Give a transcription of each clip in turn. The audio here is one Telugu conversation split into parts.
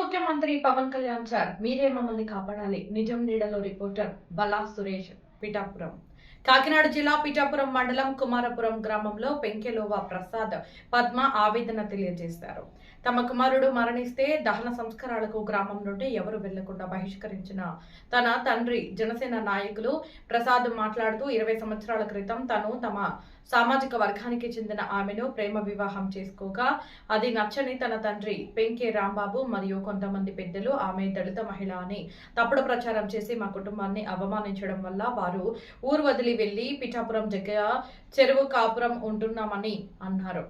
ముఖ్యమంత్రి పవన్ కళ్యాణ్ సార్ మీరే మమ్మల్ని కాపాడాలి. నిజం నీడలో రిపోర్టర్ బలా సురేష్, పిఠాపురం. కాకినాడ జిల్లా పిఠాపురం మండలం కుమారపురం గ్రామంలో పెంకెలోవా ప్రసాద్ పద్మ ఆవేదన తెలియజేశారు. తమ కుమారుడు మరణిస్తే దహన సంస్కారాలకు గ్రామం నుండి ఎవరు వెళ్లకుండా బహిష్కరించిన తన తండ్రి జనసేన నాయకులు ప్రసాద్ మాట్లాడుతూ 20 సంవత్సరాల క్రితం తను తమ సామాజిక వర్గానికి చెందిన ఆమెను ప్రేమ వివాహం చేసుకోగా అది నచ్చని తన తండ్రి పెంకే రాంబాబు మరియు కొంతమంది పెద్దలు ఆమె దళిత మహిళ అని తప్పుడు ప్రచారం చేసి మా కుటుంబాన్ని అవమానించడం వల్ల వారు ఊరు వదిలి వెళ్లి పిఠాపురం దగ్గర చెరువు కాపురం ఉంటున్నామని అన్నారు.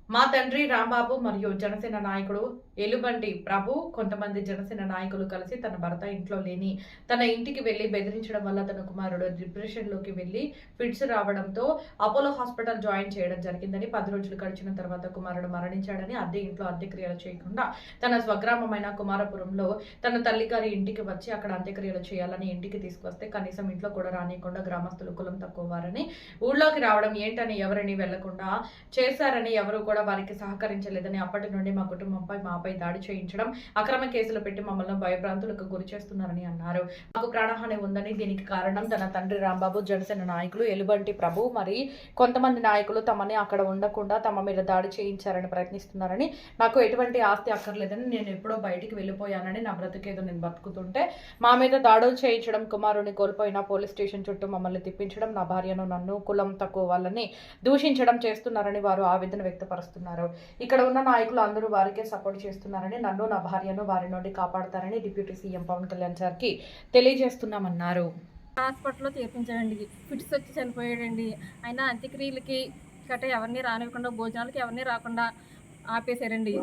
మా తండ్రి రాంబాబు మరియు జనసేన నాయకుడు ఎలుబంటి ప్రభు కొంతమంది జనసేన నాయకులు కలిసి తన భర్త ఇంట్లో లేని తన ఇంటికి వెళ్లి బెదిరించడం వల్ల తన కుమారుడు డిప్రెషన్ లోకి వెళ్లి ఫిట్స్ రావడంతో అపోలో హాస్పిటల్ జాయిన్ చేయడం జరిగిందని 10 రోజులు గడిచిన తర్వాత కుమారుడు మరణించాడని అద్దె ఇంట్లో అంత్యక్రియలు చేయకుండా తన స్వగ్రామమైన కుమారపురంలో తన తల్లిగారి ఇంటికి వచ్చి అక్కడ అంత్యక్రియలు చేయాలని ఇంటికి తీసుకొస్తే కనీసం ఇంట్లో కూడా రానియకుండా గ్రామస్తులు కులం తక్కువ వారని ఊళ్ళోకి రావడం ఏంటని ఎవరిని వెళ్లకుండా చేశారని ఎవరు కూడా వారికి సహకరించలేదని అప్పటి నుండి మా కుటుంబంపై మాపై దాడి చేయించడం అక్రమ కేసులు పెట్టి మమ్మల్ని భయభ్రాంతులకు గురి చేస్తున్నారని అన్నారు. మాకు ప్రాణహాని ఉందని దీనికి కారణం తన తండ్రి రాంబాబు జనసేన నాయకులు ఎలుబంటి ప్రభు మరి కొంతమంది నాయకులు తమని అక్కడ ఉండకుండా తమ మీద దాడి చేయించారని ప్రయత్నిస్తున్నారని నాకు ఎటువంటి ఆస్తి అక్కర్లేదని నేను ఎప్పుడో బయటికి వెళ్ళిపోయానని నా బ్రతికేదో నేను బతుకుతుంటే మా మీద దాడులు చేయించడం కుమారుని కోల్పోయిన పోలీస్ స్టేషన్ చుట్టూ మమ్మల్ని తిప్పించడం నా భార్యను నన్ను కులం తక్కువ వాళ్ళని దూషించడం చేస్తున్నారని వారు ఆవేదన వ్యక్తపరుస్తున్నారు. ఇక్కడ ఉన్న నాయకులు అందరూ వారికే సపోర్ట్ చేస్తున్నారని నన్ను నా భార్యను వారి నుండి కాపాడతారని డిప్యూటీ సీఎం పవన్ కళ్యాణ్ సార్కి తెలియజేస్తున్నామన్నారు. హాస్పిటల్లో చేర్పించాడండి, ఫిట్స్ వచ్చి చనిపోయాడండి. ఆయన అంత్యక్రియలకి గట్రా ఎవరిని రానివ్వకుండా భోజనాలకి ఎవరిని రాకుండా ఆపేశారండి.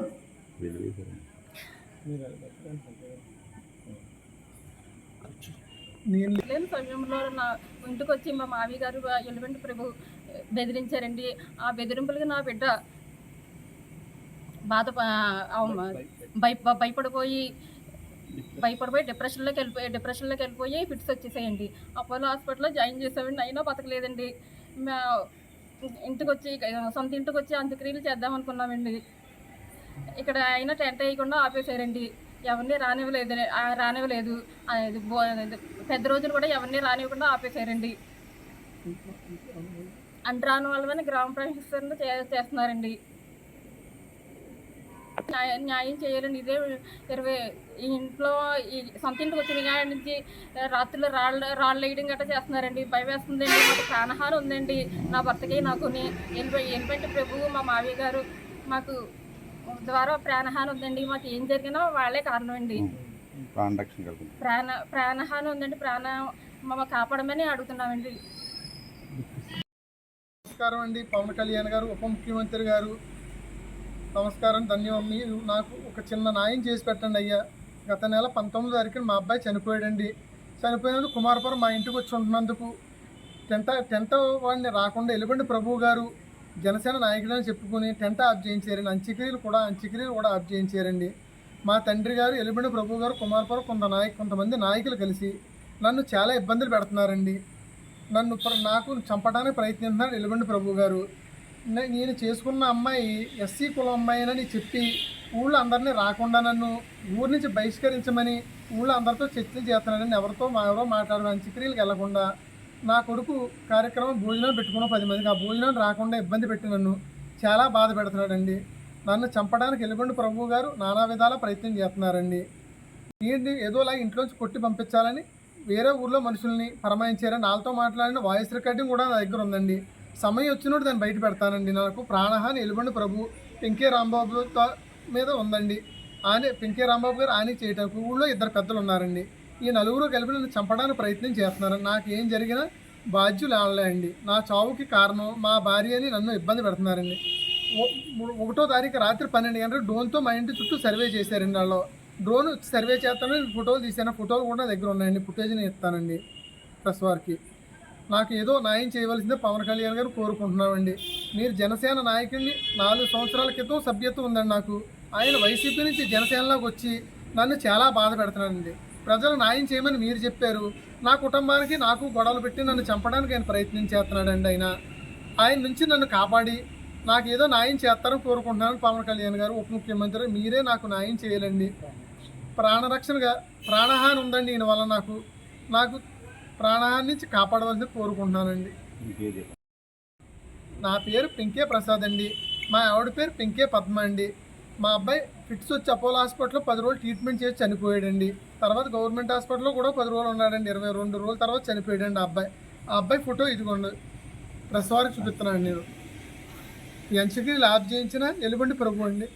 లేని సమయంలో నా ఇంటికి వచ్చి మా మావి గారు ఎలుబంటి ప్రభు బెదిరించారండి. ఆ బెదిరింపులకి నా బిడ్డ భయపడిపోయి డిప్రెషన్లోకి వెళ్ళిపోయి ఫిట్స్ వచ్చేసాయండి. అపోలో హాస్పిటల్లో జాయిన్ చేసామండి. అయినా బతకలేదండి. ఇంటికి వచ్చి సొంత ఇంటికి వచ్చి అంత్యక్రియలు చేద్దాం అనుకున్నామండి. ఇక్కడ అయినా టెంట్ వేయకుండా ఆపేశారండి. ఎవరిని రానివ్వలేదు. పెద్ద రోజులు కూడా ఎవరిని రానివ్వకుండా ఆపేశారండి. అంటరాని వాళ్ళని గ్రామ పంచాయతీలో చేస్తున్నారండి. న్యాయం చేయాలండి. ఇదే 20 ఇంట్లో ఈ సొంత ఇంటికి వచ్చిన కాడి నుంచి రాత్రులు రాళ్ళు వేయడం గట్రా చేస్తున్నారండి. భయం వేస్తుందండి. మాకు ప్రాణహాని ఉందండి. నా భర్తకి నాకుని ఎలుబంటి ప్రభువు మా మావయ్య గారు మాకు ద్వారా ప్రాణహాని ఉందండి. మాకు ఏం జరిగినా వాళ్ళే కారణం అండి. ప్రాణహాని ఉందండి. మమ్మల్ని కాపాడమని అడుగుతున్నామండి. నమస్కారం అండి. పవన్ కళ్యాణ్ గారు, ఉప ముఖ్యమంత్రి గారు, నమస్కారం. ధన్యవాదాలు. నాకు ఒక చిన్న న్యాయం చేసి పెట్టండి అయ్యా. గత నెల 19వ తారీఖున మా అబ్బాయి చనిపోయాడండి. చనిపోయినందుకు కుమారపురం మా ఇంటికి వచ్చి ఉంటున్నందుకు టెంట్ వాడిని రాకుండా ఎలుబండి ప్రభువు గారు జనసేన నాయకుడని చెప్పుకుని టెంట్ ఆఫ్ చేయించారండి. అంత్యక్రియలు కూడా ఆఫ్ చేయించారండి. మా తండ్రి గారు ఎలుబండి ప్రభువు గారు కుమారపురం కొంతమంది నాయకులు కలిసి నన్ను చాలా ఇబ్బందులు పెడుతున్నారండి. నాకు చంపడానికి ప్రయత్నిస్తున్నారు ఎలుబండి ప్రభు గారు. నేను చేసుకున్న అమ్మాయి ఎస్సీ కులం అమ్మాయినని చెప్పి ఊళ్ళో అందరినీ రాకుండా నన్ను ఊరి నుంచి బహిష్కరించమని ఊళ్ళో అందరితో చర్చలు చేస్తున్నానని ఎవరో మాట్లాడడం అంత్యక్రియలకు వెళ్లకుండా నా కొడుకు కార్యక్రమం భోజనం పెట్టుకున్న 10 మందికి ఆ భోజనం రాకుండా ఇబ్బంది పెట్టి నన్ను చాలా బాధ పెడుతున్నాడండి. నన్ను చంపడానికి ఎలుబండి ప్రభు గారు నానా విధాల ప్రయత్నం చేస్తున్నారండి. ఏంటి ఏదోలా ఇంట్లోంచి కొట్టి పంపించాలని వేరే ఊర్లో మనుషుల్ని పరమాయించారని వాళ్ళతో మాట్లాడిన వాయిస్ రికార్డింగ్ కూడా నా దగ్గర ఉందండి. సమయం వచ్చినట్టు దాన్ని బయట పెడతానండి. నాకు ప్రాణహాని ఎలుబండి ప్రభు పెంకే రాంబాబు మీద ఉందండి. పెంకే రాంబాబు గారు ఆయన చేయటానికి ఊళ్ళో 2 పెద్దలు ఉన్నారండి. ఈ నలుగురు కలిపి నన్ను చంపడానికి ప్రయత్నం చేస్తున్నారని నాకు ఏం జరిగినా బాధ్యులు వాళ్ళే అండి. నా చావుకి కారణం మా భార్యని నన్ను ఇబ్బంది పెడుతున్నారండి. 1వ తారీఖు రాత్రి 12 గంటలకు డ్రోన్తో మా ఇంటి చుట్టూ సర్వే చేశారండి. వాళ్ళు డ్రోన్ సర్వే చేస్తానని ఫోటోలు తీసాను. ఫోటోలు కూడా దగ్గర ఉన్నాయండి. ఫుటేజ్ని ఇస్తానండి ప్రెస్ వారికి. నాకు ఏదో న్యాయం చేయవలసిందే పవన్ కళ్యాణ్ గారు కోరుకుంటున్నామండి. మీరు జనసేన నాయకుడిని 4 సంవత్సరాల క్రితం సభ్యత్వం ఉందండి నాకు. ఆయన వైసీపీ నుంచి జనసేనలోకి వచ్చి నన్ను చాలా బాధ పెడుతున్నానండి. ప్రజలు న్యాయం చేయమని మీరు చెప్పారు. నా కుటుంబానికి నాకు గొడవలు పెట్టి నన్ను చంపడానికి ఆయన ప్రయత్నం చేస్తున్నాడండి. ఆయన నుంచి నన్ను కాపాడి నాకు ఏదో న్యాయం చేస్తారని కోరుకుంటున్నాను. పవన్ కళ్యాణ్ గారు ఉప ముఖ్యమంత్రి మీరే నాకు న్యాయం చేయాలండి. ప్రాణరక్షణగా ప్రాణహాని ఉందండి ఈయన వల్ల నాకు ప్రాణహాని నుంచి కాపాడవలసింది కోరుకుంటున్నానండి. నా పేరు పింకే ప్రసాద్ అండి. మా ఆవిడ పేరు పింకే పద్మ అండి. మా అబ్బాయి ఫిట్స్ వచ్చి అపోలో హాస్పిటల్లో 10 రోజులు ట్రీట్మెంట్ చేసి చనిపోయాడండి. తర్వాత గవర్నమెంట్ హాస్పిటల్లో కూడా 10 రోజులు ఉన్నాడండి. 22 రోజుల తర్వాత చనిపోయాడండి ఆ అబ్బాయి ఫోటో ఇదిగోండి ప్రెస్ వారికి చూపిస్తున్నాను నేను. ఈ ఎన్సిటీ ల్యాబ్ చేయించిన ఎలుబండి ప్రభు అండి.